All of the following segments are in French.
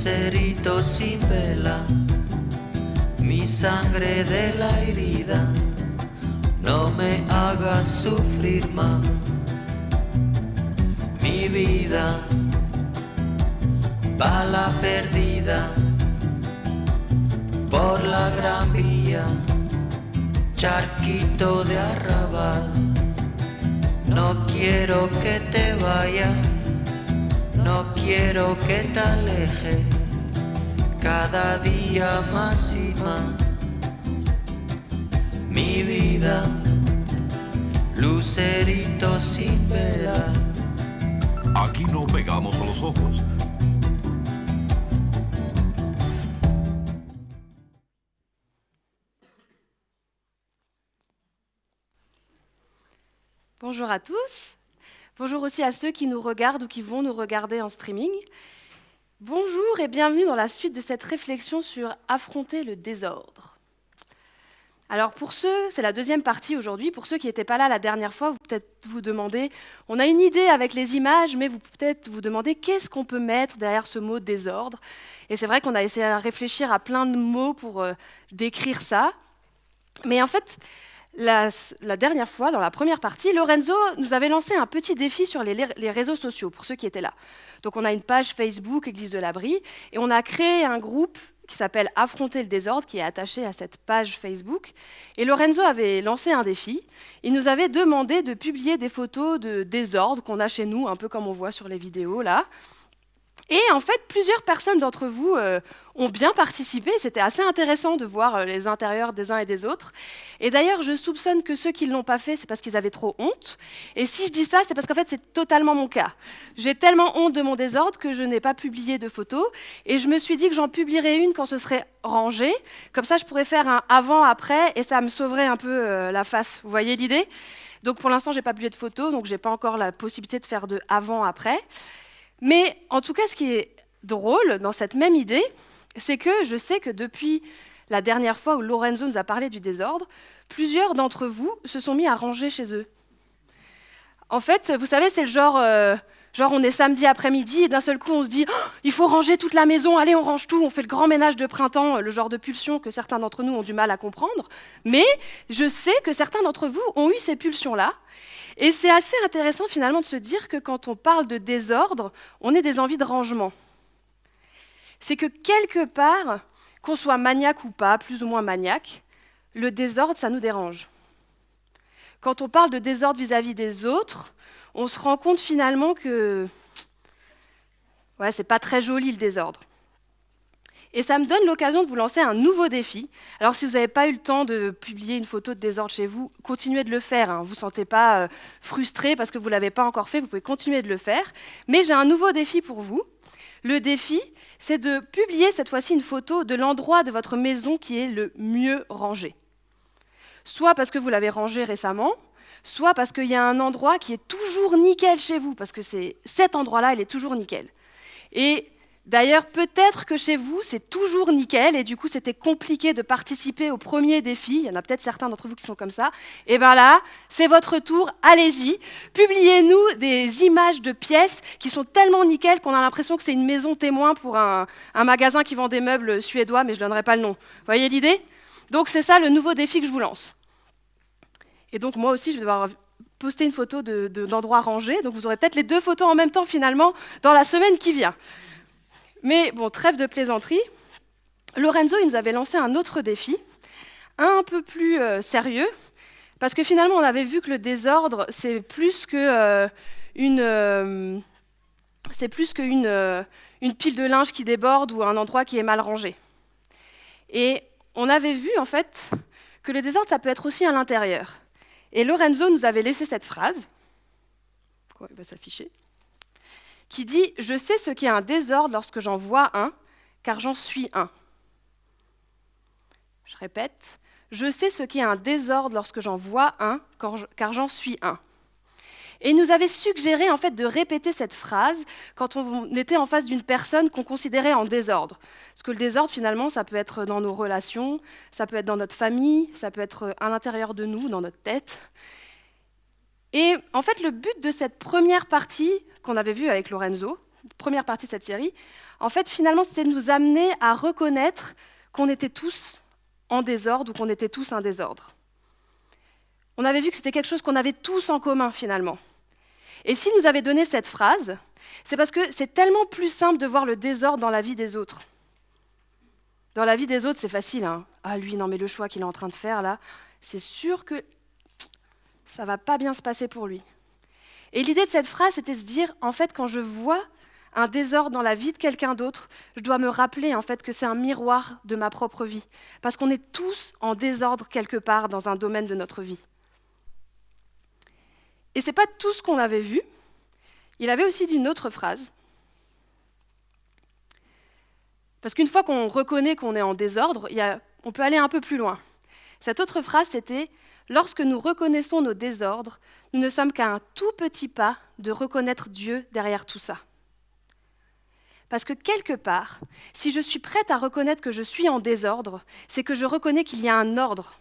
lucerito sin vela, mi sangre de la herida, no me hagas sufrir más. Mi vida, bala perdida, por la gran vía, charquito de arrabal. No quiero que te vayas, no quiero que te alejes, cada día más y más. Mi vida, lucerito sin vela. Aquí no pegamos los ojos. Bonjour à tous. Bonjour aussi à ceux qui nous regardent ou qui vont nous regarder en streaming. Bonjour et bienvenue dans la suite de cette réflexion sur affronter le désordre. Alors pour ceux, c'est la deuxième partie aujourd'hui, pour ceux qui n'étaient pas là la dernière fois, vous peut-être vous demandez, on a une idée avec les images, mais vous peut-être vous demandez qu'est-ce qu'on peut mettre derrière ce mot désordre. Et c'est vrai qu'on a essayé de réfléchir à plein de mots pour décrire ça. Mais en fait, la dernière fois, dans la première partie, Lorenzo nous avait lancé un petit défi sur les réseaux sociaux, pour ceux qui étaient là. Donc on a une page Facebook, Église de l'Abri, et on a créé un groupe qui s'appelle « Affronter le désordre », qui est attaché à cette page Facebook. Et Lorenzo avait lancé un défi. Il nous avait demandé de publier des photos de désordre qu'on a chez nous, un peu comme on voit sur les vidéos là. Et en fait, plusieurs personnes d'entre vous ont bien participé. C'était assez intéressant de voir les intérieurs des uns et des autres. Et d'ailleurs, je soupçonne que ceux qui ne l'ont pas fait, c'est parce qu'ils avaient trop honte. Et si je dis ça, c'est parce qu'en fait, c'est totalement mon cas. J'ai tellement honte de mon désordre que je n'ai pas publié de photos. Et je me suis dit que j'en publierais une quand ce serait rangé. Comme ça, je pourrais faire un avant-après et ça me sauverait un peu la face. Vous voyez l'idée ? Donc pour l'instant, je n'ai pas publié de photos, donc je n'ai pas encore la possibilité de faire de avant-après. Mais en tout cas, ce qui est drôle dans cette même idée, c'est que je sais que depuis la dernière fois où Lorenzo nous a parlé du désordre, plusieurs d'entre vous se sont mis à ranger chez eux. En fait, vous savez, c'est le genre on est samedi après-midi et d'un seul coup on se dit oh, « il faut ranger toute la maison, allez on range tout, on fait le grand ménage de printemps », le genre de pulsion que certains d'entre nous ont du mal à comprendre. Mais je sais que certains d'entre vous ont eu ces pulsions-là. Et c'est assez intéressant finalement de se dire que quand on parle de désordre, on ait des envies de rangement. C'est que quelque part, qu'on soit maniaque ou pas, plus ou moins maniaque, le désordre, ça nous dérange. Quand on parle de désordre vis-à-vis des autres, on se rend compte finalement que c'est pas très joli le désordre. Et ça me donne l'occasion de vous lancer un nouveau défi. Alors si vous n'avez pas eu le temps de publier une photo de désordre chez vous, continuez de le faire. Vous ne vous sentez pas frustré parce que vous ne l'avez pas encore fait, vous pouvez continuer de le faire. Mais j'ai un nouveau défi pour vous. Le défi, c'est de publier cette fois-ci une photo de l'endroit de votre maison qui est le mieux rangé. Soit parce que vous l'avez rangé récemment, soit parce qu'il y a un endroit qui est toujours nickel chez vous, parce que cet endroit-là, il est toujours nickel. Et d'ailleurs, peut-être que chez vous, c'est toujours nickel, et du coup, c'était compliqué de participer au premier défi. Il y en a peut-être certains d'entre vous qui sont comme ça. Et bien là, c'est votre tour, allez-y. Publiez-nous des images de pièces qui sont tellement nickel qu'on a l'impression que c'est une maison témoin pour un magasin qui vend des meubles suédois, mais je ne donnerai pas le nom. Vous voyez l'idée ? Donc c'est ça le nouveau défi que je vous lance. Et donc moi aussi, je vais devoir poster une photo d'endroit rangé. Donc vous aurez peut-être les deux photos en même temps, finalement, dans la semaine qui vient. Mais bon, trêve de plaisanterie, Lorenzo il nous avait lancé un autre défi, un peu plus sérieux, parce que finalement on avait vu que le désordre c'est plus qu'une pile de linge qui déborde ou un endroit qui est mal rangé. Et on avait vu en fait que le désordre ça peut être aussi à l'intérieur. Et Lorenzo nous avait laissé cette phrase, il va s'afficher, qui dit « Je sais ce qu'est un désordre lorsque j'en vois un, car j'en suis un. » Je répète, « Je sais ce qu'est un désordre lorsque j'en vois un, car j'en suis un. » Et il nous avait suggéré en fait de répéter cette phrase quand on était en face d'une personne qu'on considérait en désordre. Parce que le désordre, finalement, ça peut être dans nos relations, ça peut être dans notre famille, ça peut être à l'intérieur de nous, dans notre tête. Et en fait, le but de cette première partie qu'on avait vue avec Lorenzo, première partie de cette série, en fait, finalement, c'était de nous amener à reconnaître qu'on était tous en désordre ou qu'on était tous un désordre. On avait vu que c'était quelque chose qu'on avait tous en commun, finalement. Et s'il nous avait donné cette phrase, c'est parce que c'est tellement plus simple de voir le désordre dans la vie des autres. Dans la vie des autres, c'est facile. Hein. Ah, lui, non, mais le choix qu'il est en train de faire, là, c'est sûr que ça ne va pas bien se passer pour lui. Et l'idée de cette phrase, c'était de se dire, en fait, quand je vois un désordre dans la vie de quelqu'un d'autre, je dois me rappeler, en fait, que c'est un miroir de ma propre vie. Parce qu'on est tous en désordre quelque part dans un domaine de notre vie. Et ce n'est pas tout ce qu'on avait vu. Il avait aussi dit une autre phrase. Parce qu'une fois qu'on reconnaît qu'on est en désordre, on peut aller un peu plus loin. Cette autre phrase, c'était « Lorsque nous reconnaissons nos désordres, nous ne sommes qu'à un tout petit pas de reconnaître Dieu derrière tout ça. » Parce que quelque part, si je suis prête à reconnaître que je suis en désordre, c'est que je reconnais qu'il y a un ordre.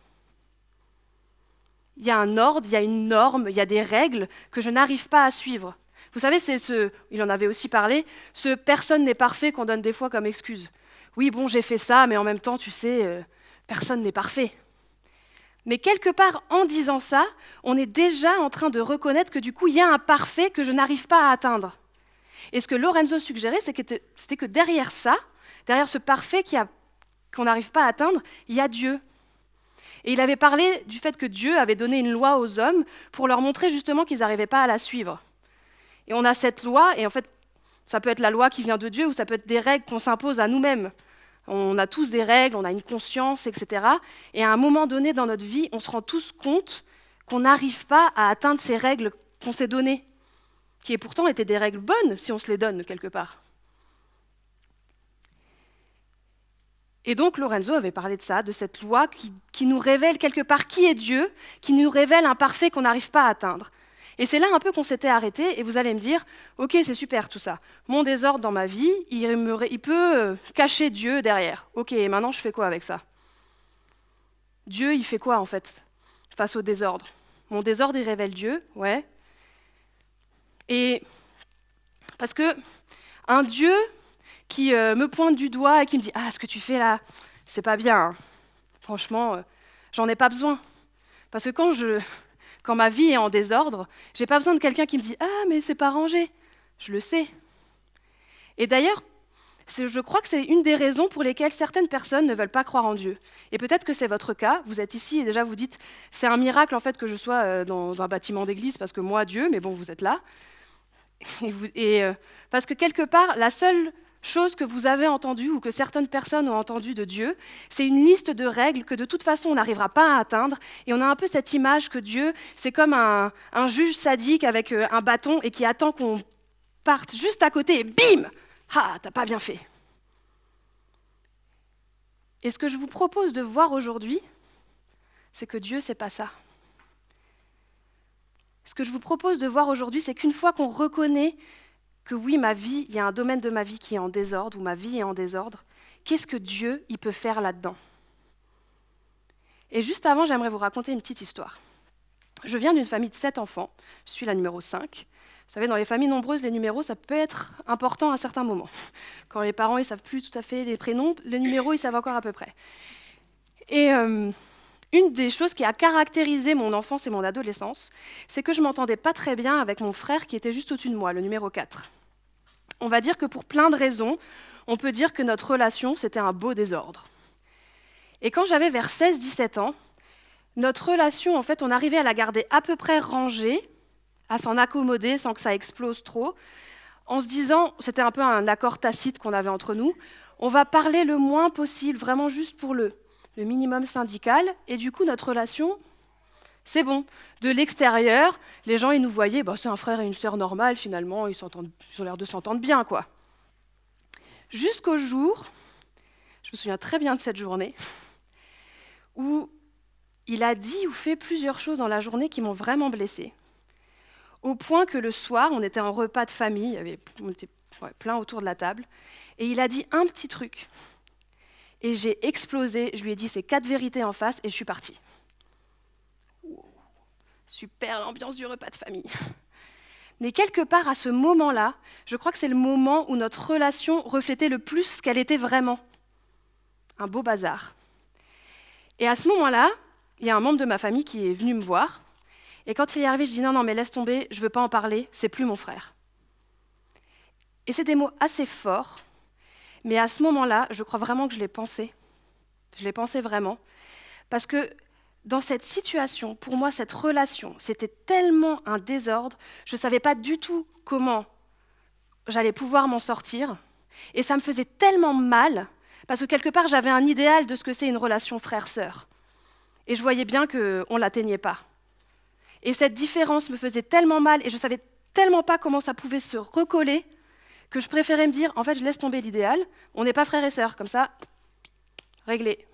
Il y a un ordre, il y a une norme, il y a des règles que je n'arrive pas à suivre. Vous savez, il en avait aussi parlé, ce « personne n'est parfait » qu'on donne des fois comme excuse. Oui, bon, j'ai fait ça, mais en même temps, tu sais, personne n'est parfait. Mais quelque part, en disant ça, on est déjà en train de reconnaître que du coup, il y a un parfait que je n'arrive pas à atteindre. Et ce que Lorenzo suggérait, c'était que derrière ça, derrière ce parfait qu'on n'arrive pas à atteindre, il y a Dieu. Et il avait parlé du fait que Dieu avait donné une loi aux hommes pour leur montrer justement qu'ils n'arrivaient pas à la suivre. Et on a cette loi, et en fait, ça peut être la loi qui vient de Dieu, ou ça peut être des règles qu'on s'impose à nous-mêmes. On a tous des règles, on a une conscience, etc. Et à un moment donné dans notre vie, on se rend tous compte qu'on n'arrive pas à atteindre ces règles qu'on s'est données, qui pourtant étaient des règles bonnes, si on se les donne quelque part. Et donc Lorenzo avait parlé de ça, de cette loi qui nous révèle quelque part qui est Dieu, qui nous révèle un parfait qu'on n'arrive pas à atteindre. Et c'est là un peu qu'on s'était arrêté, et vous allez me dire, ok, c'est super tout ça. Mon désordre dans ma vie, il peut cacher Dieu derrière. Ok, et maintenant je fais quoi avec ça? Dieu, il fait quoi en fait, face au désordre? Mon désordre, il révèle Dieu, ouais. Et parce que un Dieu qui me pointe du doigt et qui me dit « Ah, ce que tu fais là, c'est pas bien. Hein. Franchement, j'en ai pas besoin. » Parce que quand ma vie est en désordre, j'ai pas besoin de quelqu'un qui me dit « Ah, mais c'est pas rangé. » Je le sais. Et d'ailleurs, je crois que c'est une des raisons pour lesquelles certaines personnes ne veulent pas croire en Dieu. Et peut-être que c'est votre cas. Vous êtes ici et déjà vous dites « C'est un miracle en fait que je sois dans un bâtiment d'église parce que moi, Dieu, mais bon, vous êtes là. » Parce que quelque part, la seule chose que vous avez entendue ou que certaines personnes ont entendu de Dieu, c'est une liste de règles que de toute façon on n'arrivera pas à atteindre. Et on a un peu cette image que Dieu, c'est comme un juge sadique avec un bâton et qui attend qu'on parte juste à côté et bim! Ah, t'as pas bien fait. Et ce que je vous propose de voir aujourd'hui, c'est que Dieu, c'est pas ça. Ce que je vous propose de voir aujourd'hui, c'est qu'une fois qu'on reconnaît que oui, ma vie, il y a un domaine de ma vie qui est en désordre, ou ma vie est en désordre, qu'est-ce que Dieu il peut faire là-dedans? Et juste avant, j'aimerais vous raconter une petite histoire. Je viens d'une famille de 7 enfants, je suis la numéro 5. Vous savez, dans les familles nombreuses, les numéros, ça peut être important à certains moments. Quand les parents, ils ne savent plus tout à fait les prénoms, les numéros, ils savent encore à peu près. Et une des choses qui a caractérisé mon enfance et mon adolescence, c'est que je ne m'entendais pas très bien avec mon frère qui était juste au-dessus de moi, le numéro 4. On va dire que pour plein de raisons, on peut dire que notre relation, c'était un beau désordre. Et quand j'avais vers 16-17 ans, notre relation, en fait, on arrivait à la garder à peu près rangée, à s'en accommoder sans que ça explose trop, en se disant, c'était un peu un accord tacite qu'on avait entre nous, on va parler le moins possible, vraiment juste pour le minimum syndical, et du coup, notre relation, c'est bon. De l'extérieur, les gens, ils nous voyaient, bah, c'est un frère et une sœur normale, finalement, ils ont l'air de s'entendre bien, quoi. Jusqu'au jour, je me souviens très bien de cette journée, où il a dit ou fait plusieurs choses dans la journée qui m'ont vraiment blessée. Au point que le soir, on était en repas de famille, on était plein autour de la table, et il a dit un petit truc. Et j'ai explosé, je lui ai dit ces 4 vérités en face, et je suis partie. Super l'ambiance du repas de famille. Mais quelque part, à ce moment-là, je crois que c'est le moment où notre relation reflétait le plus ce qu'elle était vraiment. Un beau bazar. Et à ce moment-là, il y a un membre de ma famille qui est venu me voir. Et quand il est arrivé, je dis non, mais laisse tomber, je ne veux pas en parler, c'est plus mon frère. Et c'est des mots assez forts, mais à ce moment-là, je crois vraiment que je l'ai pensé. Je l'ai pensé vraiment. Parce que dans cette situation, pour moi, cette relation, c'était tellement un désordre, je ne savais pas du tout comment j'allais pouvoir m'en sortir. Et ça me faisait tellement mal, parce que quelque part, j'avais un idéal de ce que c'est une relation frère-sœur. Et je voyais bien qu'on ne l'atteignait pas. Et cette différence me faisait tellement mal, et je ne savais tellement pas comment ça pouvait se recoller, que je préférais me dire, en fait, je laisse tomber l'idéal, on n'est pas frères et sœurs, comme ça, réglé.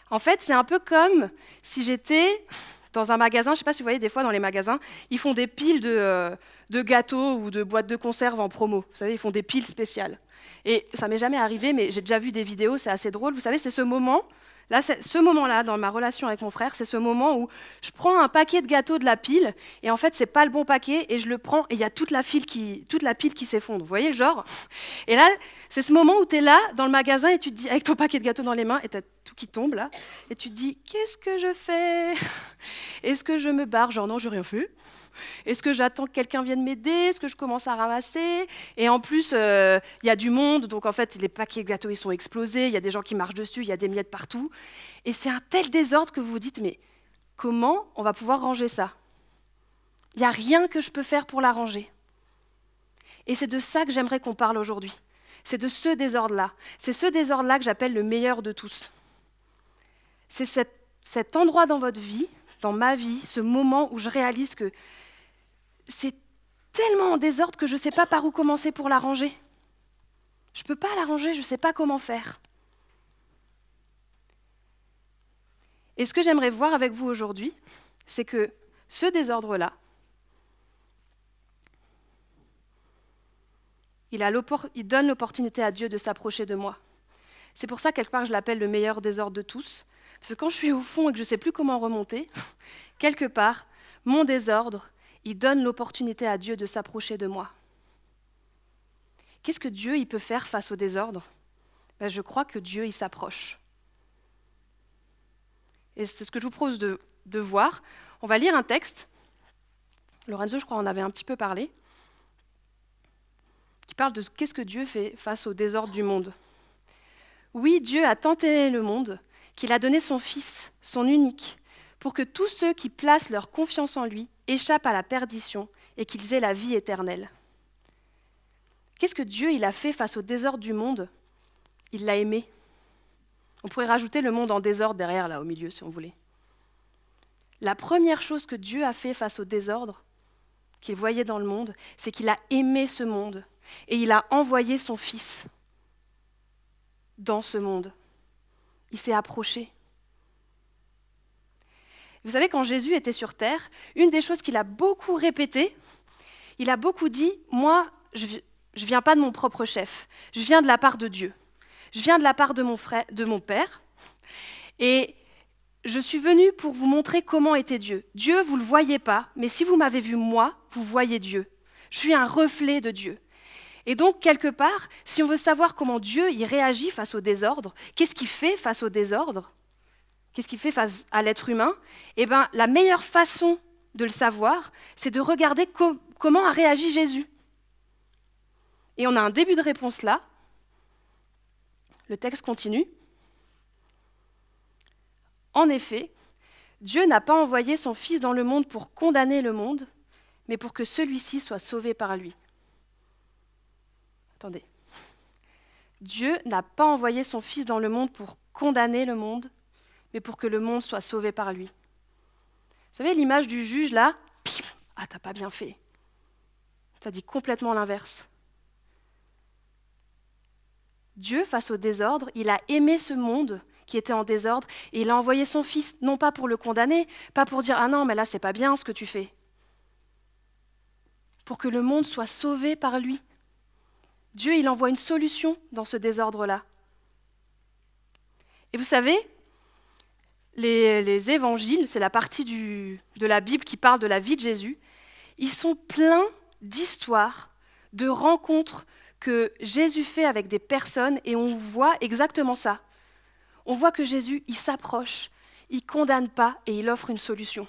En fait, c'est un peu comme si j'étais dans un magasin, je ne sais pas si vous voyez, des fois dans les magasins, ils font des piles de gâteaux ou de boîtes de conserve en promo. Vous savez, ils font des piles spéciales. Et ça m'est jamais arrivé, mais j'ai déjà vu des vidéos, c'est assez drôle. Vous savez, c'est ce moment-là, dans ma relation avec mon frère, c'est ce moment où je prends un paquet de gâteaux de la pile, et en fait, c'est pas le bon paquet, et je le prends, et il y a toute la pile qui s'effondre. Vous voyez le genre? Et là, c'est ce moment où tu es là, dans le magasin, et tu te dis, avec ton paquet de gâteaux dans les mains, et tu as tout qui tombe là, et tu te dis, qu'est-ce que je fais? Est-ce que je me barre? Genre, non, j'ai rien fait. Est-ce que j'attends que quelqu'un vienne m'aider? Est-ce que je commence à ramasser? Et en plus, il y a du monde, donc en fait, les paquets de gâteaux, ils sont explosés, il y a des gens qui marchent dessus, il y a des miettes partout. Et c'est un tel désordre que vous vous dites, mais comment on va pouvoir ranger ça? Il n'y a rien que je peux faire pour l'arranger. Et c'est de ça que j'aimerais qu'on parle aujourd'hui. C'est de ce désordre-là. C'est ce désordre-là que j'appelle le meilleur de tous. C'est cet endroit dans votre vie, dans ma vie, ce moment où je réalise que c'est tellement en désordre que je ne sais pas par où commencer pour l'arranger. Je ne peux pas l'arranger, je ne sais pas comment faire. Et ce que j'aimerais voir avec vous aujourd'hui, c'est que ce désordre-là, il donne l'opportunité à Dieu de s'approcher de moi. C'est pour ça, quelque part, je l'appelle le meilleur désordre de tous. Parce que quand je suis au fond et que je ne sais plus comment remonter, quelque part, mon désordre, il donne l'opportunité à Dieu de s'approcher de moi. Qu'est-ce que Dieu il peut faire face au désordre? Je crois que Dieu il s'approche. Et c'est ce que je vous propose de voir. On va lire un texte. Lorenzo, je crois, en avait un petit peu parlé. Qui parle de qu'est-ce que Dieu fait face au désordre du monde. Oui, Dieu a tant aimé le monde qu'il a donné son Fils, son unique, pour que tous ceux qui placent leur confiance en lui échappent à la perdition et qu'ils aient la vie éternelle. Qu'est-ce que Dieu il a fait face au désordre du monde? Il l'a aimé. On pourrait rajouter le monde en désordre derrière, là, au milieu, si on voulait. La première chose que Dieu a fait face au désordre qu'il voyait dans le monde, c'est qu'il a aimé ce monde et il a envoyé son Fils dans ce monde. Il s'est approché. Vous savez, quand Jésus était sur terre, une des choses qu'il a beaucoup répétées, il a beaucoup dit, moi, je ne viens pas de mon propre chef, je viens de la part de Dieu. Je viens de la part de mon Père, et je suis venu pour vous montrer comment était Dieu. Dieu, vous ne le voyez pas, mais si vous m'avez vu moi, vous voyez Dieu. Je suis un reflet de Dieu. Et donc, quelque part, si on veut savoir comment Dieu y réagit face au désordre, qu'est-ce qu'il fait face au désordre? Qu'est-ce qu'il fait face à l'être humain? Eh bien, la meilleure façon de le savoir, c'est de regarder comment a réagi Jésus. Et on a un début de réponse là. Le texte continue. En effet, Dieu n'a pas envoyé son Fils dans le monde pour condamner le monde, mais pour que celui-ci soit sauvé par lui. Attendez. Dieu n'a pas envoyé son Fils dans le monde pour condamner le monde, mais pour que le monde soit sauvé par lui. Vous savez, l'image du juge, là, ah, t'as pas bien fait. Ça dit complètement l'inverse. Dieu, face au désordre, il a aimé ce monde qui était en désordre et il a envoyé son Fils, non pas pour le condamner, pas pour dire « Ah non, mais là, c'est pas bien ce que tu fais », pour que le monde soit sauvé par lui. Dieu, il envoie une solution dans ce désordre-là. Et vous savez, les évangiles, c'est la partie de la Bible qui parle de la vie de Jésus, ils sont pleins d'histoires, de rencontres que Jésus fait avec des personnes et on voit exactement ça. On voit que Jésus, il s'approche, il ne condamne pas et il offre une solution.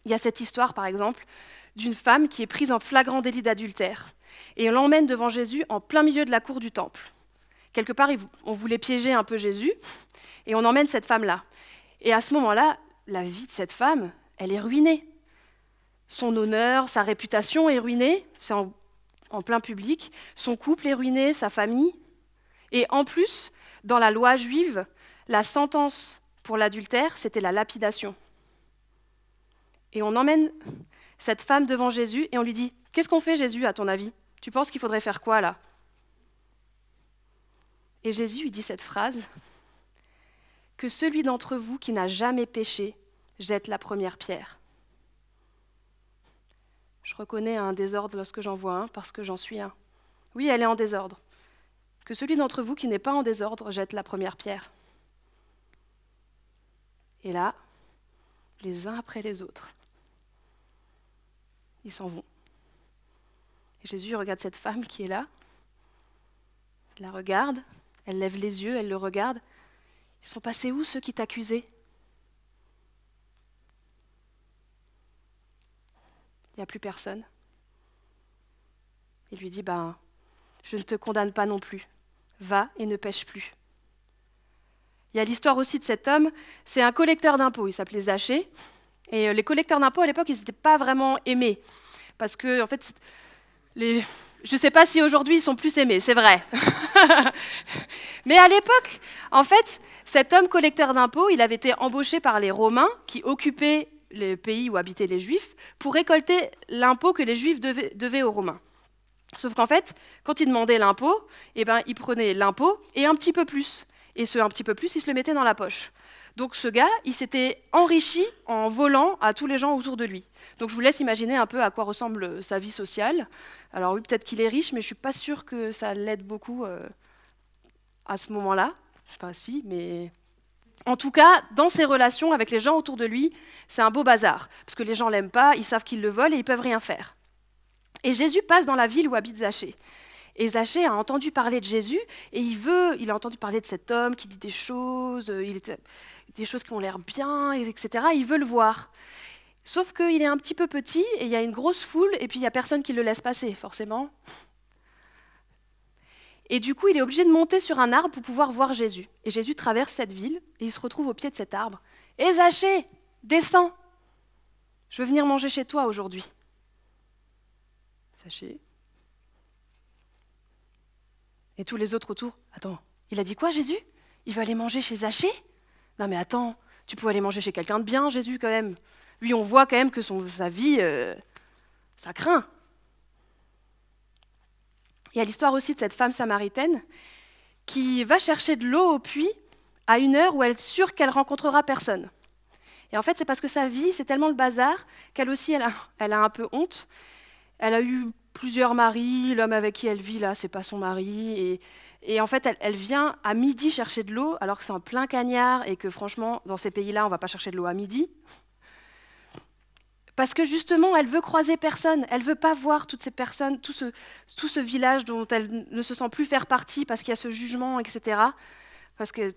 Il y a cette histoire, par exemple, d'une femme qui est prise en flagrant délit d'adultère et on l'emmène devant Jésus en plein milieu de la cour du temple. Quelque part, on voulait piéger un peu Jésus et on emmène cette femme-là. Et à ce moment-là, la vie de cette femme, elle est ruinée. Son honneur, sa réputation est ruinée, c'est en plein public. Son couple est ruiné, sa famille. Et en plus, dans la loi juive, la sentence pour l'adultère, c'était la lapidation. Et on emmène cette femme devant Jésus et on lui dit « Qu'est-ce qu'on fait, Jésus, à ton avis? Tu penses qu'il faudrait faire quoi, là ?» Et Jésus lui dit cette phrase « Que celui d'entre vous qui n'a jamais péché jette la première pierre. » Je reconnais un désordre lorsque j'en vois un, parce que j'en suis un. Oui, elle est en désordre. Que celui d'entre vous qui n'est pas en désordre jette la première pierre. Et là, les uns après les autres, ils s'en vont. Et Jésus regarde cette femme qui est là, il la regarde, elle lève les yeux, elle le regarde. Ils sont passés où ceux qui t'accusaient? Il n'y a plus personne. Il lui dit, je ne te condamne pas non plus. Va et ne pêche plus. Il y a l'histoire aussi de cet homme, c'est un collecteur d'impôts, il s'appelait Zachée. Et les collecteurs d'impôts, à l'époque, ils n'étaient pas vraiment aimés. Parce que, en fait, je ne sais pas si aujourd'hui ils sont plus aimés, c'est vrai. Mais à l'époque, en fait, cet homme collecteur d'impôts, il avait été embauché par les Romains qui occupaient les pays où habitaient les Juifs pour récolter l'impôt que les Juifs devaient aux Romains. Sauf qu'en fait, quand ils demandaient l'impôt, ils prenaient l'impôt et un petit peu plus. Et ce un petit peu plus, ils se le mettaient dans la poche. Donc ce gars, il s'était enrichi en volant à tous les gens autour de lui. Donc je vous laisse imaginer un peu à quoi ressemble sa vie sociale. Alors oui, peut-être qu'il est riche, mais je ne suis pas sûre que ça l'aide beaucoup à ce moment-là. Enfin si, mais... En tout cas, dans ses relations avec les gens autour de lui, c'est un beau bazar. Parce que les gens ne l'aiment pas, ils savent qu'ils le volent et ils ne peuvent rien faire. Et Jésus passe dans la ville où habite Zachée. Et Zachée a entendu parler de Jésus et il a entendu parler de cet homme qui dit des choses, des choses qui ont l'air bien, etc. Il veut le voir. Sauf qu'il est un petit peu petit et il y a une grosse foule et puis il n'y a personne qui le laisse passer, forcément. Et du coup, il est obligé de monter sur un arbre pour pouvoir voir Jésus. Et Jésus traverse cette ville et il se retrouve au pied de cet arbre. « Hé Zachée, descends, je veux venir manger chez toi aujourd'hui. » Zachée. Et tous les autres autour, « Attends, il a dit quoi Jésus? Il veut aller manger chez Zachée? Non mais attends, tu peux aller manger chez quelqu'un de bien Jésus quand même. Lui on voit quand même que sa vie, ça craint. » Il y a l'histoire aussi de cette femme samaritaine qui va chercher de l'eau au puits à une heure où elle est sûre qu'elle rencontrera personne. Et en fait, c'est parce que sa vie, c'est tellement le bazar qu'elle aussi, elle a un peu honte. Elle a eu plusieurs maris, l'homme avec qui elle vit là, c'est pas son mari. Et en fait, elle vient à midi chercher de l'eau, alors que c'est en plein cagnard et que franchement, dans ces pays-là, on ne va pas chercher de l'eau à midi. Parce que justement, elle veut croiser personne, elle ne veut pas voir toutes ces personnes, tout ce village dont elle ne se sent plus faire partie parce qu'il y a ce jugement, etc. Parce que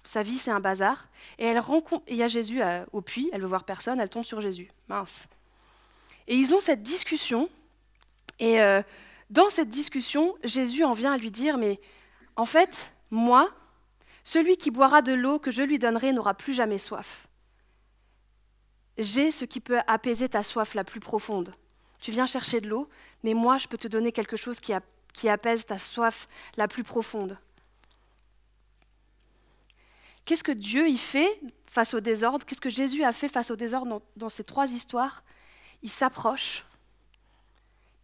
sa vie, c'est un bazar. Et il y a Jésus au puits, elle veut voir personne, elle tombe sur Jésus. Mince. Et ils ont cette discussion, et dans cette discussion, Jésus en vient à lui dire, mais en fait, moi, celui qui boira de l'eau que je lui donnerai n'aura plus jamais soif. J'ai ce qui peut apaiser ta soif la plus profonde. Tu viens chercher de l'eau, mais moi, je peux te donner quelque chose qui apaise ta soif la plus profonde. Qu'est-ce que Dieu y fait face au désordre? Qu'est-ce que Jésus a fait face au désordre dans ces trois histoires? Il s'approche,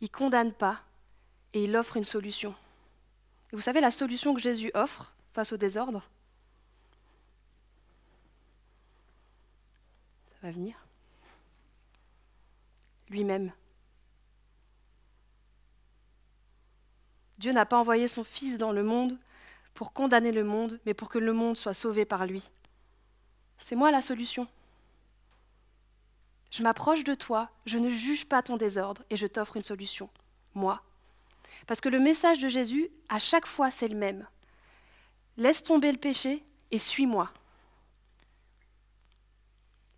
il ne condamne pas et il offre une solution. Et vous savez la solution que Jésus offre face au désordre? Ça va venir. Lui-même. Dieu n'a pas envoyé son Fils dans le monde pour condamner le monde, mais pour que le monde soit sauvé par lui. C'est moi la solution. Je m'approche de toi, je ne juge pas ton désordre et je t'offre une solution. Moi. Parce que le message de Jésus, à chaque fois, c'est le même. Laisse tomber le péché et suis-moi.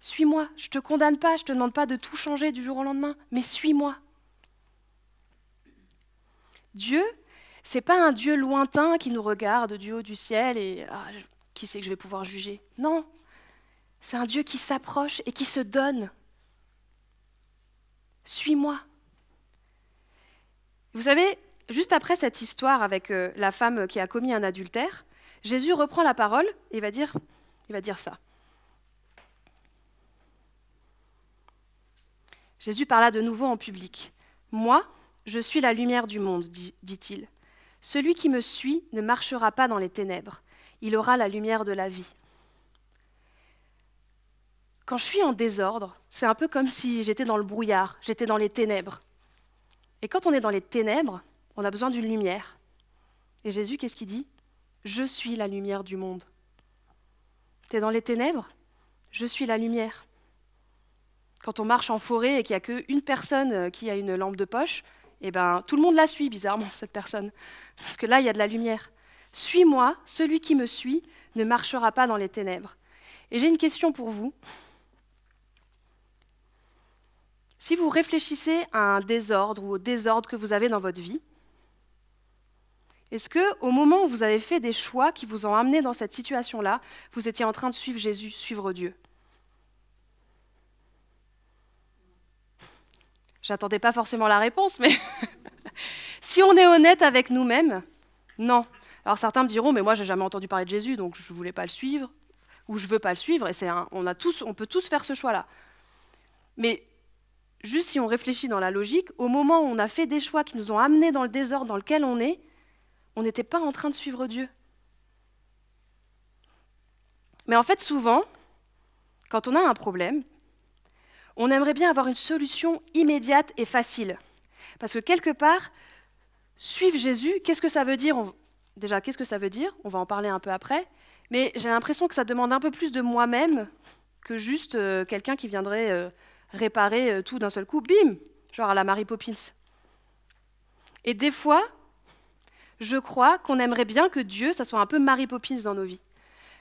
Suis-moi. Je ne te condamne pas, je ne te demande pas de tout changer du jour au lendemain, mais suis-moi. Dieu, ce n'est pas un Dieu lointain qui nous regarde du haut du ciel et qui sait que je vais pouvoir juger. Non, c'est un Dieu qui s'approche et qui se donne. Suis-moi. Vous savez, juste après cette histoire avec la femme qui a commis un adultère, Jésus reprend la parole et il va dire ça. Jésus parla de nouveau en public. « Moi, je suis la lumière du monde, dit-il. Celui qui me suit ne marchera pas dans les ténèbres. Il aura la lumière de la vie. » Quand je suis en désordre, c'est un peu comme si j'étais dans le brouillard, j'étais dans les ténèbres. Et quand on est dans les ténèbres, on a besoin d'une lumière. Et Jésus, qu'est-ce qu'il dit ? Je suis la lumière du monde. Tu es dans les ténèbres ? Je suis la lumière. Quand on marche en forêt et qu'il n'y a qu'une personne qui a une lampe de poche, eh ben, tout le monde la suit, bizarrement, cette personne. Parce que là, il y a de la lumière. Suis-moi, celui qui me suit ne marchera pas dans les ténèbres. Et j'ai une question pour vous. Si vous réfléchissez à un désordre ou au désordre que vous avez dans votre vie, est-ce qu'au moment où vous avez fait des choix qui vous ont amené dans cette situation-là, vous étiez en train de suivre Jésus, suivre Dieu ? J'attendais pas forcément la réponse, mais si on est honnête avec nous-mêmes, non. Alors certains me diront, mais moi j'ai jamais entendu parler de Jésus, donc je voulais pas le suivre, ou je veux pas le suivre, et on peut tous faire ce choix-là. Mais juste si on réfléchit dans la logique, au moment où on a fait des choix qui nous ont amenés dans le désordre dans lequel on est, on n'était pas en train de suivre Dieu. Mais en fait, souvent, quand on a un problème, on aimerait bien avoir une solution immédiate et facile. Parce que quelque part, suivre Jésus, qu'est-ce que ça veut dire ? Déjà, qu'est-ce que ça veut dire ? On va en parler un peu après. Mais j'ai l'impression que ça demande un peu plus de moi-même que juste quelqu'un qui viendrait réparer tout d'un seul coup. Bim ! Genre à la Mary Poppins. Et des fois, je crois qu'on aimerait bien que Dieu, ça soit un peu Mary Poppins dans nos vies.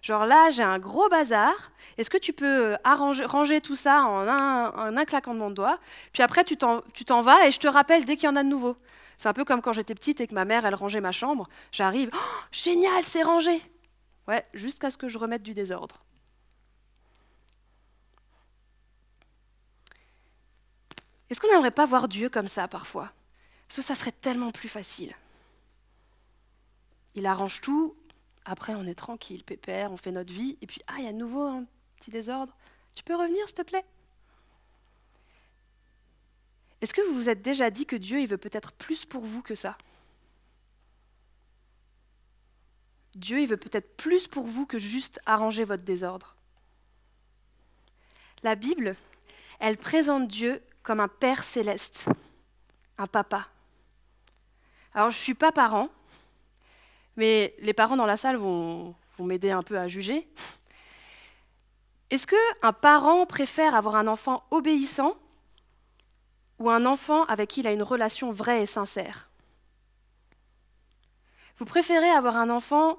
Genre là, j'ai un gros bazar, est-ce que tu peux ranger tout ça en un claquement de doigts ? Puis après, tu t'en vas et je te rappelle dès qu'il y en a de nouveau. C'est un peu comme quand j'étais petite et que ma mère, elle rangeait ma chambre. J'arrive, oh, génial, c'est rangé ! Ouais, jusqu'à ce que je remette du désordre. Est-ce qu'on n'aimerait pas voir Dieu comme ça parfois ? Parce que ça serait tellement plus facile. Il arrange tout. Après, on est tranquille, pépère, on fait notre vie, et puis, il y a de nouveau un petit désordre. Tu peux revenir, s'il te plaît ? Est-ce que vous vous êtes déjà dit que Dieu, il veut peut-être plus pour vous que ça ? Dieu, il veut peut-être plus pour vous que juste arranger votre désordre. La Bible, elle présente Dieu comme un Père céleste, un papa. Alors, je ne suis pas parent, mais les parents dans la salle vont m'aider un peu à juger. Est-ce qu'un parent préfère avoir un enfant obéissant ou un enfant avec qui il a une relation vraie et sincère ? Vous préférez avoir un enfant,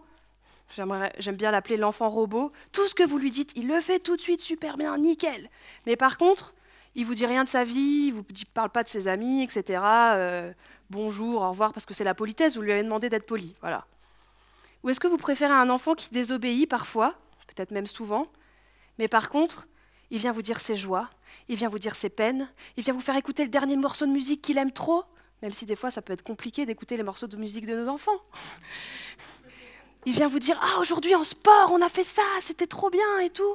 j'aime bien l'appeler l'enfant robot, tout ce que vous lui dites, il le fait tout de suite super bien, nickel. Mais par contre, il ne vous dit rien de sa vie, il ne vous parle pas de ses amis, etc. Bonjour, au revoir, parce que c'est la politesse, vous lui avez demandé d'être poli, voilà. Ou est-ce que vous préférez un enfant qui désobéit parfois, peut-être même souvent, mais par contre, il vient vous dire ses joies, il vient vous dire ses peines, il vient vous faire écouter le dernier morceau de musique qu'il aime trop, même si des fois ça peut être compliqué d'écouter les morceaux de musique de nos enfants. Il vient vous dire « Ah, aujourd'hui en sport, on a fait ça, c'était trop bien et tout ».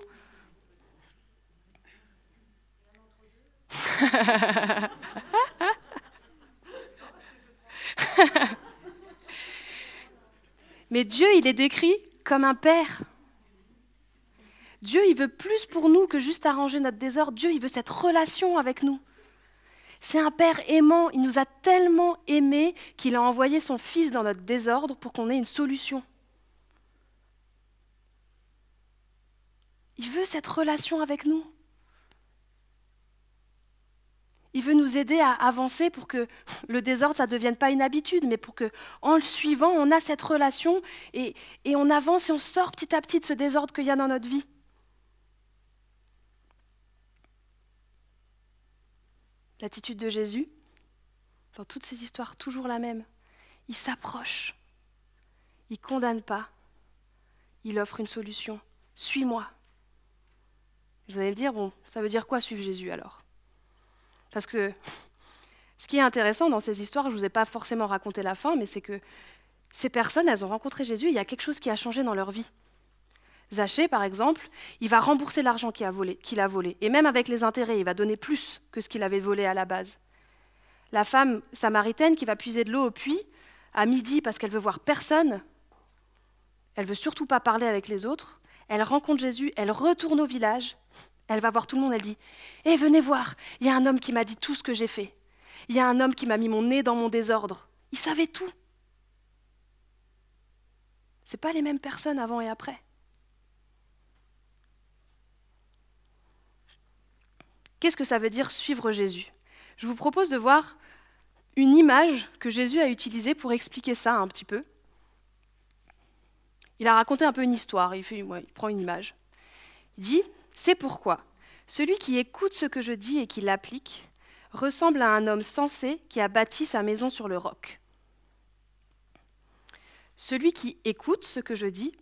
Mais Dieu, il est décrit comme un père. Dieu, il veut plus pour nous que juste arranger notre désordre. Dieu, il veut cette relation avec nous. C'est un père aimant. Il nous a tellement aimés qu'il a envoyé son fils dans notre désordre pour qu'on ait une solution. Il veut cette relation avec nous. Il veut nous aider à avancer pour que le désordre, ça ne devienne pas une habitude, mais pour que, en le suivant, on a cette relation et on avance et on sort petit à petit de ce désordre qu'il y a dans notre vie. L'attitude de Jésus, dans toutes ces histoires, toujours la même. Il s'approche, il ne condamne pas, il offre une solution. Suis-moi. Vous allez me dire, bon, ça veut dire quoi suivre Jésus alors ? Parce que ce qui est intéressant dans ces histoires, je ne vous ai pas forcément raconté la fin, mais c'est que ces personnes, elles ont rencontré Jésus, et il y a quelque chose qui a changé dans leur vie. Zachée, par exemple, il va rembourser l'argent qu'il a volé. Et même avec les intérêts, il va donner plus que ce qu'il avait volé à la base. La femme samaritaine qui va puiser de l'eau au puits, à midi, parce qu'elle veut voir personne, elle veut surtout pas parler avec les autres, elle rencontre Jésus, elle retourne au village, elle va voir tout le monde, elle dit « Eh, venez voir, il y a un homme qui m'a dit tout ce que j'ai fait. Il y a un homme qui m'a mis mon nez dans mon désordre. Il savait tout. » Ce n'est pas les mêmes personnes avant et après. Qu'est-ce que ça veut dire suivre Jésus ? Je vous propose de voir une image que Jésus a utilisée pour expliquer ça un petit peu. Il a raconté un peu une histoire, il prend une image. Il dit « C'est pourquoi celui qui écoute ce que je dis et qui l'applique ressemble à un homme sensé qui a bâti sa maison sur le roc. » Celui qui écoute ce que je dis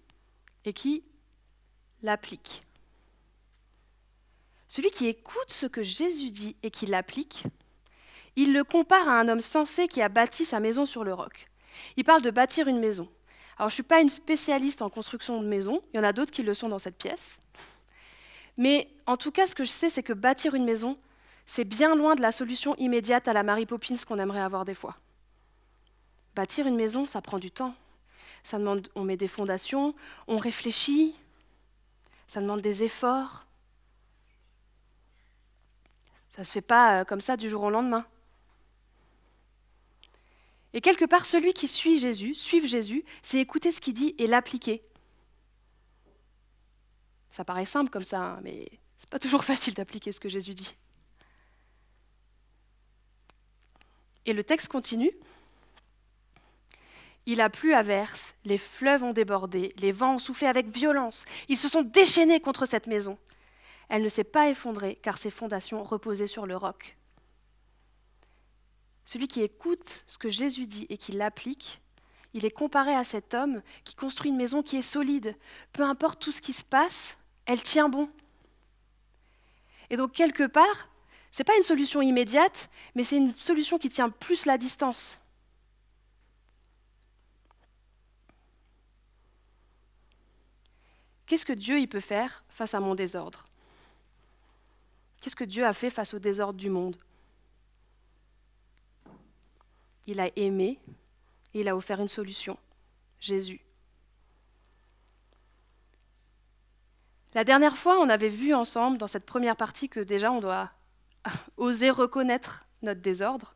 et qui l'applique. Celui qui écoute ce que Jésus dit et qui l'applique, il le compare à un homme sensé qui a bâti sa maison sur le roc. Il parle de bâtir une maison. Alors, je ne suis pas une spécialiste en construction de maison, il y en a d'autres qui le sont dans cette pièce. Mais en tout cas, ce que je sais, c'est que bâtir une maison, c'est bien loin de la solution immédiate à la Mary Poppins qu'on aimerait avoir des fois. Bâtir une maison, ça prend du temps. Ça demande, on met des fondations, on réfléchit, ça demande des efforts. Ça ne se fait pas comme ça du jour au lendemain. Et quelque part, celui qui suivre Jésus, c'est écouter ce qu'il dit et l'appliquer. Ça paraît simple comme ça, hein, mais c'est pas toujours facile d'appliquer ce que Jésus dit. Et le texte continue. Il a plu à verse, les fleuves ont débordé, les vents ont soufflé avec violence. Ils se sont déchaînés contre cette maison. Elle ne s'est pas effondrée car ses fondations reposaient sur le roc. Celui qui écoute ce que Jésus dit et qui l'applique, il est comparé à cet homme qui construit une maison qui est solide. Peu importe tout ce qui se passe, elle tient bon. Et donc, quelque part, ce n'est pas une solution immédiate, mais c'est une solution qui tient plus la distance. Qu'est-ce que Dieu il peut faire face à mon désordre ? Qu'est-ce que Dieu a fait face au désordre du monde ? Il a aimé et il a offert une solution, Jésus. La dernière fois, on avait vu ensemble dans cette première partie que déjà on doit oser reconnaître notre désordre.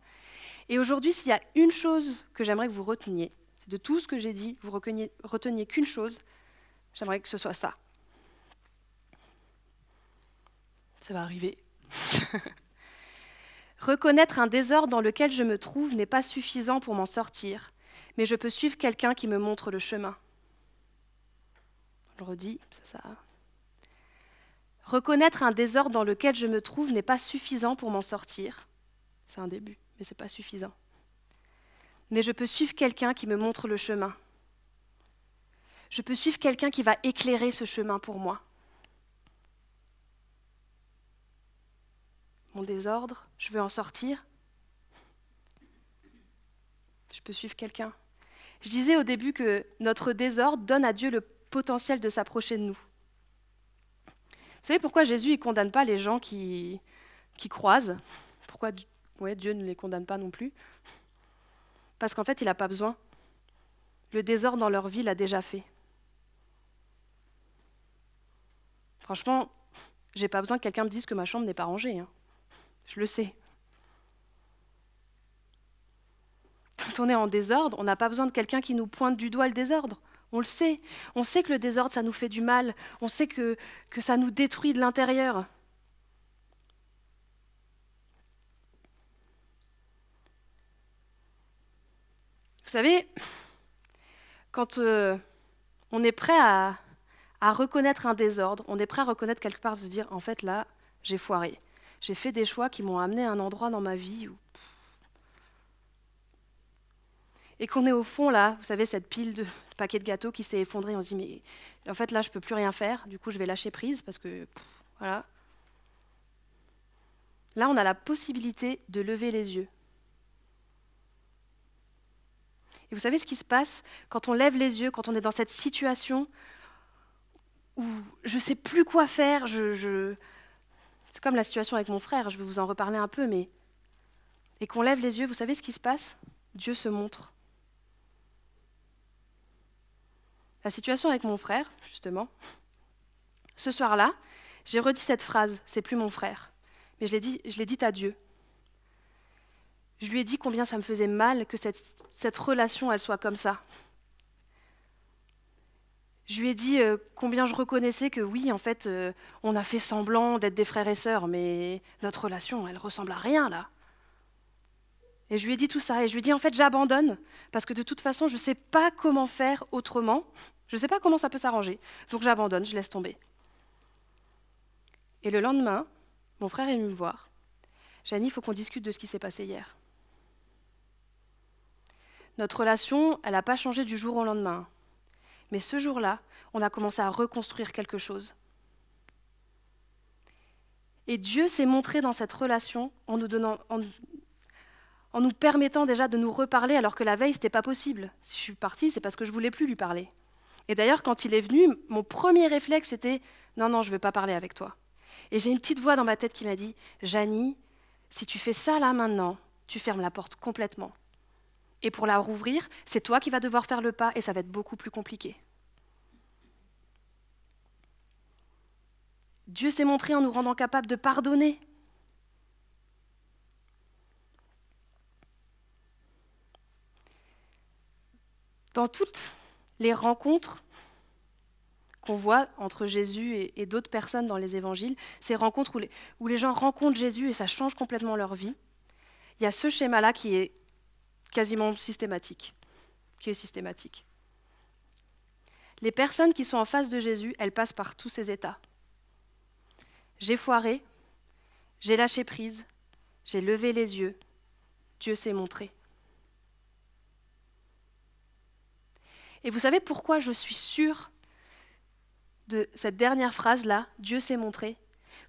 Et aujourd'hui, s'il y a une chose que j'aimerais que vous reteniez, de tout ce que j'ai dit, vous reteniez qu'une chose, j'aimerais que ce soit ça. Ça va arriver. Reconnaître un désordre dans lequel je me trouve n'est pas suffisant pour m'en sortir, mais je peux suivre quelqu'un qui me montre le chemin. Je le redis, ça. Reconnaître un désordre dans lequel je me trouve n'est pas suffisant pour m'en sortir. C'est un début, mais ce n'est pas suffisant. Mais je peux suivre quelqu'un qui me montre le chemin. Je peux suivre quelqu'un qui va éclairer ce chemin pour moi. Mon désordre, je veux en sortir. Je peux suivre quelqu'un. Je disais au début que notre désordre donne à Dieu le potentiel de s'approcher de nous. Vous savez pourquoi Jésus ne condamne pas les gens qui croisent ? Pourquoi Dieu ne les condamne pas non plus ? Parce qu'en fait, il n'a pas besoin. Le désordre dans leur vie l'a déjà fait. Franchement, j'ai pas besoin que quelqu'un me dise que ma chambre n'est pas rangée. Je le sais. Quand on est en désordre, on n'a pas besoin de quelqu'un qui nous pointe du doigt le désordre. On le sait. On sait que le désordre, ça nous fait du mal. On sait que ça nous détruit de l'intérieur. Vous savez, quand on est prêt à reconnaître un désordre, on est prêt à reconnaître quelque part, de se dire, en fait là, j'ai foiré. J'ai fait des choix qui m'ont amené à un endroit dans ma vie où... Et qu'on est au fond là, vous savez, cette pile de paquets de gâteaux qui s'est effondrée, on se dit, mais en fait là, je ne peux plus rien faire, du coup je vais lâcher prise parce que, voilà. Là, on a la possibilité de lever les yeux. Et vous savez ce qui se passe quand on lève les yeux, quand on est dans cette situation où je ne sais plus quoi faire, c'est comme la situation avec mon frère, je vais vous en reparler un peu, mais... Et qu'on lève les yeux, vous savez ce qui se passe? Dieu se montre. La situation avec mon frère, justement, ce soir-là, j'ai redit cette phrase, c'est plus mon frère, mais je l'ai dit à Dieu. Je lui ai dit combien ça me faisait mal que cette relation, elle soit comme ça. Je lui ai dit combien je reconnaissais que oui, en fait, on a fait semblant d'être des frères et sœurs, mais notre relation, elle ressemble à rien, là. Et je lui ai dit tout ça, et je lui ai dit, en fait, j'abandonne, parce que de toute façon, je ne sais pas comment faire autrement, je ne sais pas comment ça peut s'arranger, donc j'abandonne, je laisse tomber. Et le lendemain, mon frère est venu me voir. Janie, il faut qu'on discute de ce qui s'est passé hier. Notre relation, elle n'a pas changé du jour au lendemain. Mais ce jour-là, on a commencé à reconstruire quelque chose. Et Dieu s'est montré dans cette relation en nous permettant déjà de nous reparler alors que la veille, ce n'était pas possible. Si je suis partie, c'est parce que je ne voulais plus lui parler. Et d'ailleurs, quand il est venu, mon premier réflexe était « Non, je ne veux pas parler avec toi ». Et j'ai une petite voix dans ma tête qui m'a dit « Janie, si tu fais ça là maintenant, tu fermes la porte complètement. Et pour la rouvrir, c'est toi qui vas devoir faire le pas et ça va être beaucoup plus compliqué. » Dieu s'est montré en nous rendant capables de pardonner. Dans toutes les rencontres qu'on voit entre Jésus et d'autres personnes dans les évangiles, ces rencontres où les gens rencontrent Jésus et ça change complètement leur vie, il y a ce schéma-là qui est quasiment systématique, Les personnes qui sont en face de Jésus, elles passent par tous ces états. J'ai foiré, j'ai lâché prise, j'ai levé les yeux, Dieu s'est montré. Et vous savez pourquoi je suis sûre de cette dernière phrase-là, Dieu s'est montré?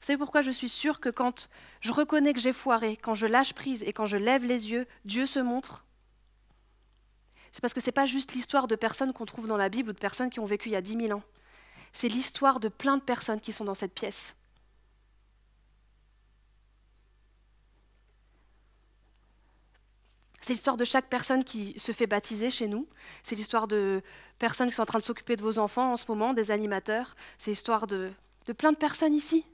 Vous savez pourquoi je suis sûre que quand je reconnais que j'ai foiré, quand je lâche prise et quand je lève les yeux, Dieu se montre? C'est parce que ce n'est pas juste l'histoire de personnes qu'on trouve dans la Bible ou de personnes qui ont vécu il y a 10 000 ans. C'est l'histoire de plein de personnes qui sont dans cette pièce. C'est l'histoire de chaque personne qui se fait baptiser chez nous. C'est l'histoire de personnes qui sont en train de s'occuper de vos enfants en ce moment, des animateurs. C'est l'histoire de plein de personnes ici.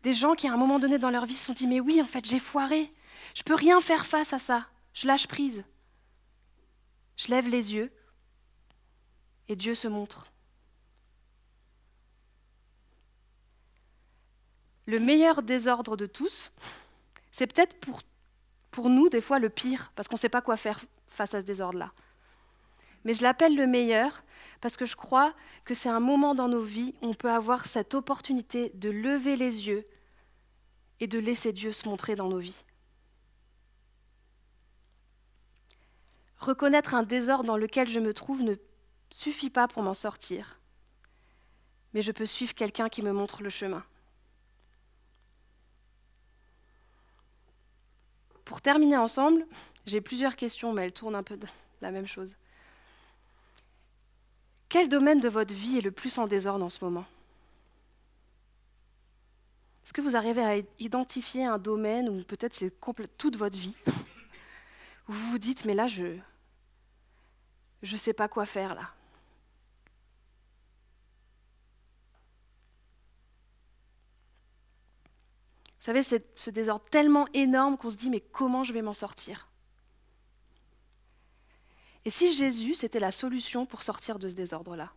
Des gens qui, à un moment donné dans leur vie, se sont dit « Mais oui, en fait, j'ai foiré. Je ne peux rien faire face à ça. Je lâche prise. » Je lève les yeux et Dieu se montre. Le meilleur désordre de tous, c'est peut-être pour nous, des fois, le pire, parce qu'on ne sait pas quoi faire face à ce désordre-là. Mais je l'appelle le meilleur parce que je crois que c'est un moment dans nos vies où on peut avoir cette opportunité de lever les yeux et de laisser Dieu se montrer dans nos vies. Reconnaître un désordre dans lequel je me trouve ne suffit pas pour m'en sortir, mais je peux suivre quelqu'un qui me montre le chemin. Pour terminer ensemble, j'ai plusieurs questions, mais elles tournent un peu de la même chose. Quel domaine de votre vie est le plus en désordre en ce moment? Est-ce que vous arrivez à identifier un domaine où peut-être c'est toute votre vie, où vous vous dites, mais là, je ne sais pas quoi faire là. Vous savez, c'est ce désordre tellement énorme qu'on se dit, mais comment je vais m'en sortir? Et si Jésus, c'était la solution pour sortir de ce désordre-là?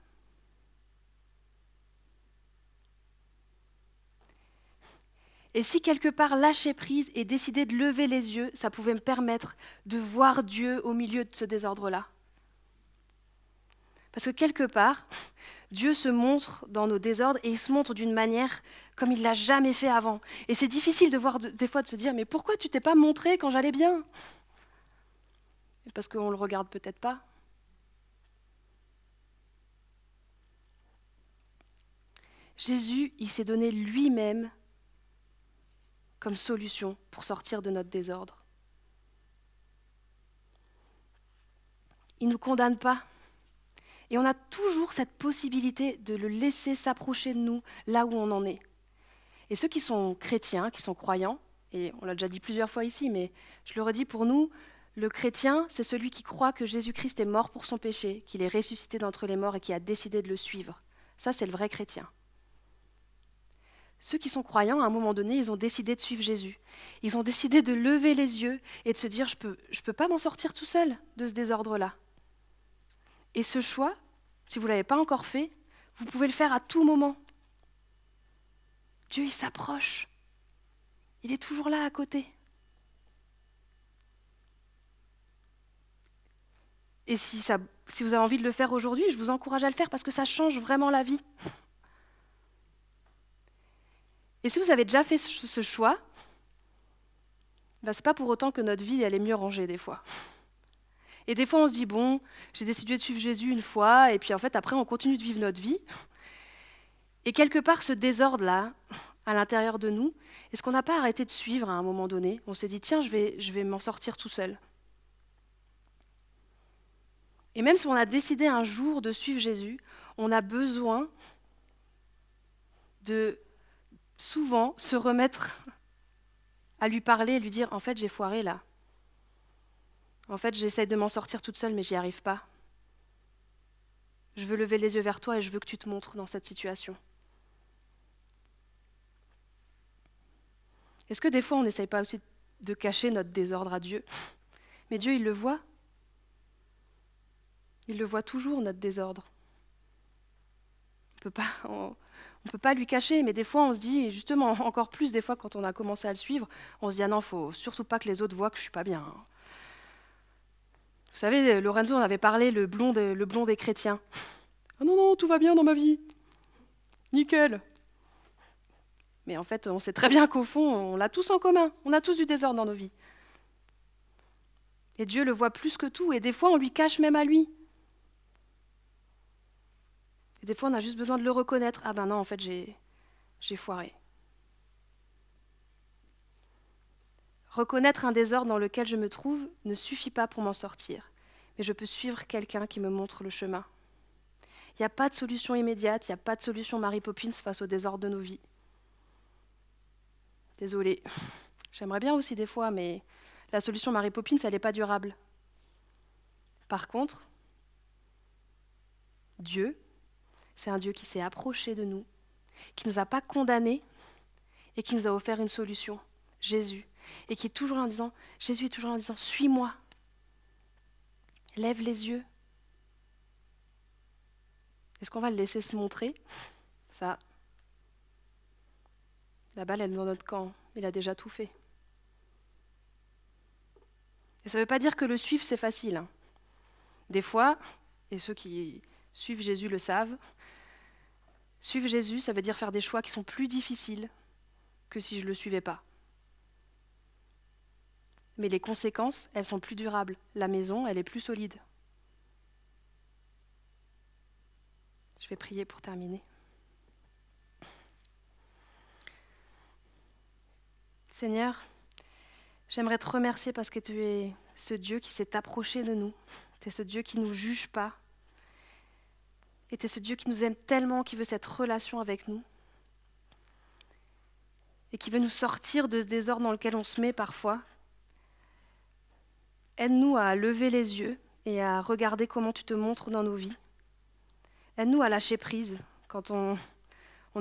Et si quelque part lâcher prise et décider de lever les yeux, ça pouvait me permettre de voir Dieu au milieu de ce désordre-là? Parce que quelque part, Dieu se montre dans nos désordres et il se montre d'une manière comme il ne l'a jamais fait avant. Et c'est difficile de voir des fois de se dire « Mais pourquoi tu t'es pas montré quand j'allais bien ?» Parce qu'on ne le regarde peut-être pas. Jésus, il s'est donné lui-même comme solution pour sortir de notre désordre. Il ne nous condamne pas. Et on a toujours cette possibilité de le laisser s'approcher de nous là où on en est. Et ceux qui sont chrétiens, qui sont croyants, et on l'a déjà dit plusieurs fois ici, mais je le redis pour nous, le chrétien, c'est celui qui croit que Jésus-Christ est mort pour son péché, qu'il est ressuscité d'entre les morts et qui a décidé de le suivre. Ça, c'est le vrai chrétien. Ceux qui sont croyants, à un moment donné, ils ont décidé de suivre Jésus. Ils ont décidé de lever les yeux et de se dire « je peux pas m'en sortir tout seul de ce désordre-là ». Et ce choix, si vous ne l'avez pas encore fait, vous pouvez le faire à tout moment. Dieu, il s'approche. Il est toujours là à côté. Et si vous avez envie de le faire aujourd'hui, je vous encourage à le faire parce que ça change vraiment la vie. Et si vous avez déjà fait ce choix, ce n'est pas pour autant que notre vie elle est mieux rangée des fois. Et des fois on se dit, bon, j'ai décidé de suivre Jésus une fois, et puis en fait après on continue de vivre notre vie. Et quelque part ce désordre-là, à l'intérieur de nous, est-ce qu'on n'a pas arrêté de suivre à un moment donné? On s'est dit, tiens, je vais m'en sortir tout seul. Et même si on a décidé un jour de suivre Jésus, on a besoin de souvent se remettre à lui parler et lui dire « En fait, j'ai foiré là. En fait, j'essaie de m'en sortir toute seule, mais j'y arrive pas. Je veux lever les yeux vers toi et je veux que tu te montres dans cette situation. » Est-ce que des fois, on n'essaye pas aussi de cacher notre désordre à Dieu? Mais Dieu, il le voit. Il le voit toujours, notre désordre. On ne peut pas lui cacher, mais des fois on se dit, et justement encore plus des fois quand on a commencé à le suivre, on se dit, ah non, il ne faut surtout pas que les autres voient que je ne suis pas bien. Vous savez, Lorenzo en avait parlé, le blond des chrétiens. Ah non, non, tout va bien dans ma vie. Nickel. Mais en fait, on sait très bien qu'au fond, on l'a tous en commun. On a tous du désordre dans nos vies. Et Dieu le voit plus que tout, et des fois on lui cache même à lui. Et des fois, on a juste besoin de le reconnaître. Ah ben non, en fait, j'ai foiré. Reconnaître un désordre dans lequel je me trouve ne suffit pas pour m'en sortir. Mais je peux suivre quelqu'un qui me montre le chemin. Il n'y a pas de solution immédiate, il n'y a pas de solution Mary Poppins face au désordre de nos vies. Désolée. J'aimerais bien aussi des fois, mais la solution Mary Poppins, elle n'est pas durable. Par contre, Dieu, c'est un Dieu qui s'est approché de nous, qui ne nous a pas condamnés et qui nous a offert une solution, Jésus. Et qui est toujours en disant, Jésus est toujours en disant, suis-moi, lève les yeux. Est-ce qu'on va le laisser se montrer? Ça, la balle elle est dans notre camp, il a déjà tout fait. Et ça ne veut pas dire que le suivre c'est facile. Hein. Des fois, et ceux qui suivent Jésus le savent, suivre Jésus, ça veut dire faire des choix qui sont plus difficiles que si je ne le suivais pas. Mais les conséquences, elles sont plus durables. La maison, elle est plus solide. Je vais prier pour terminer. Seigneur, j'aimerais te remercier parce que tu es ce Dieu qui s'est approché de nous. Tu es ce Dieu qui ne nous juge pas. Et tu es ce Dieu qui nous aime tellement, qui veut cette relation avec nous. Et qui veut nous sortir de ce désordre dans lequel on se met parfois. Aide-nous à lever les yeux et à regarder comment tu te montres dans nos vies. Aide-nous à lâcher prise quand on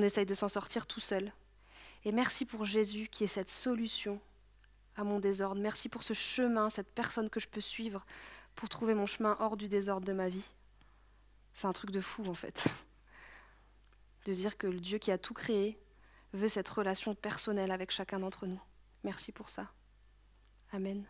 essaye de s'en sortir tout seul. Et merci pour Jésus qui est cette solution à mon désordre. Merci pour ce chemin, cette personne que je peux suivre pour trouver mon chemin hors du désordre de ma vie. C'est un truc de fou, en fait. De dire que le Dieu qui a tout créé veut cette relation personnelle avec chacun d'entre nous. Merci pour ça. Amen.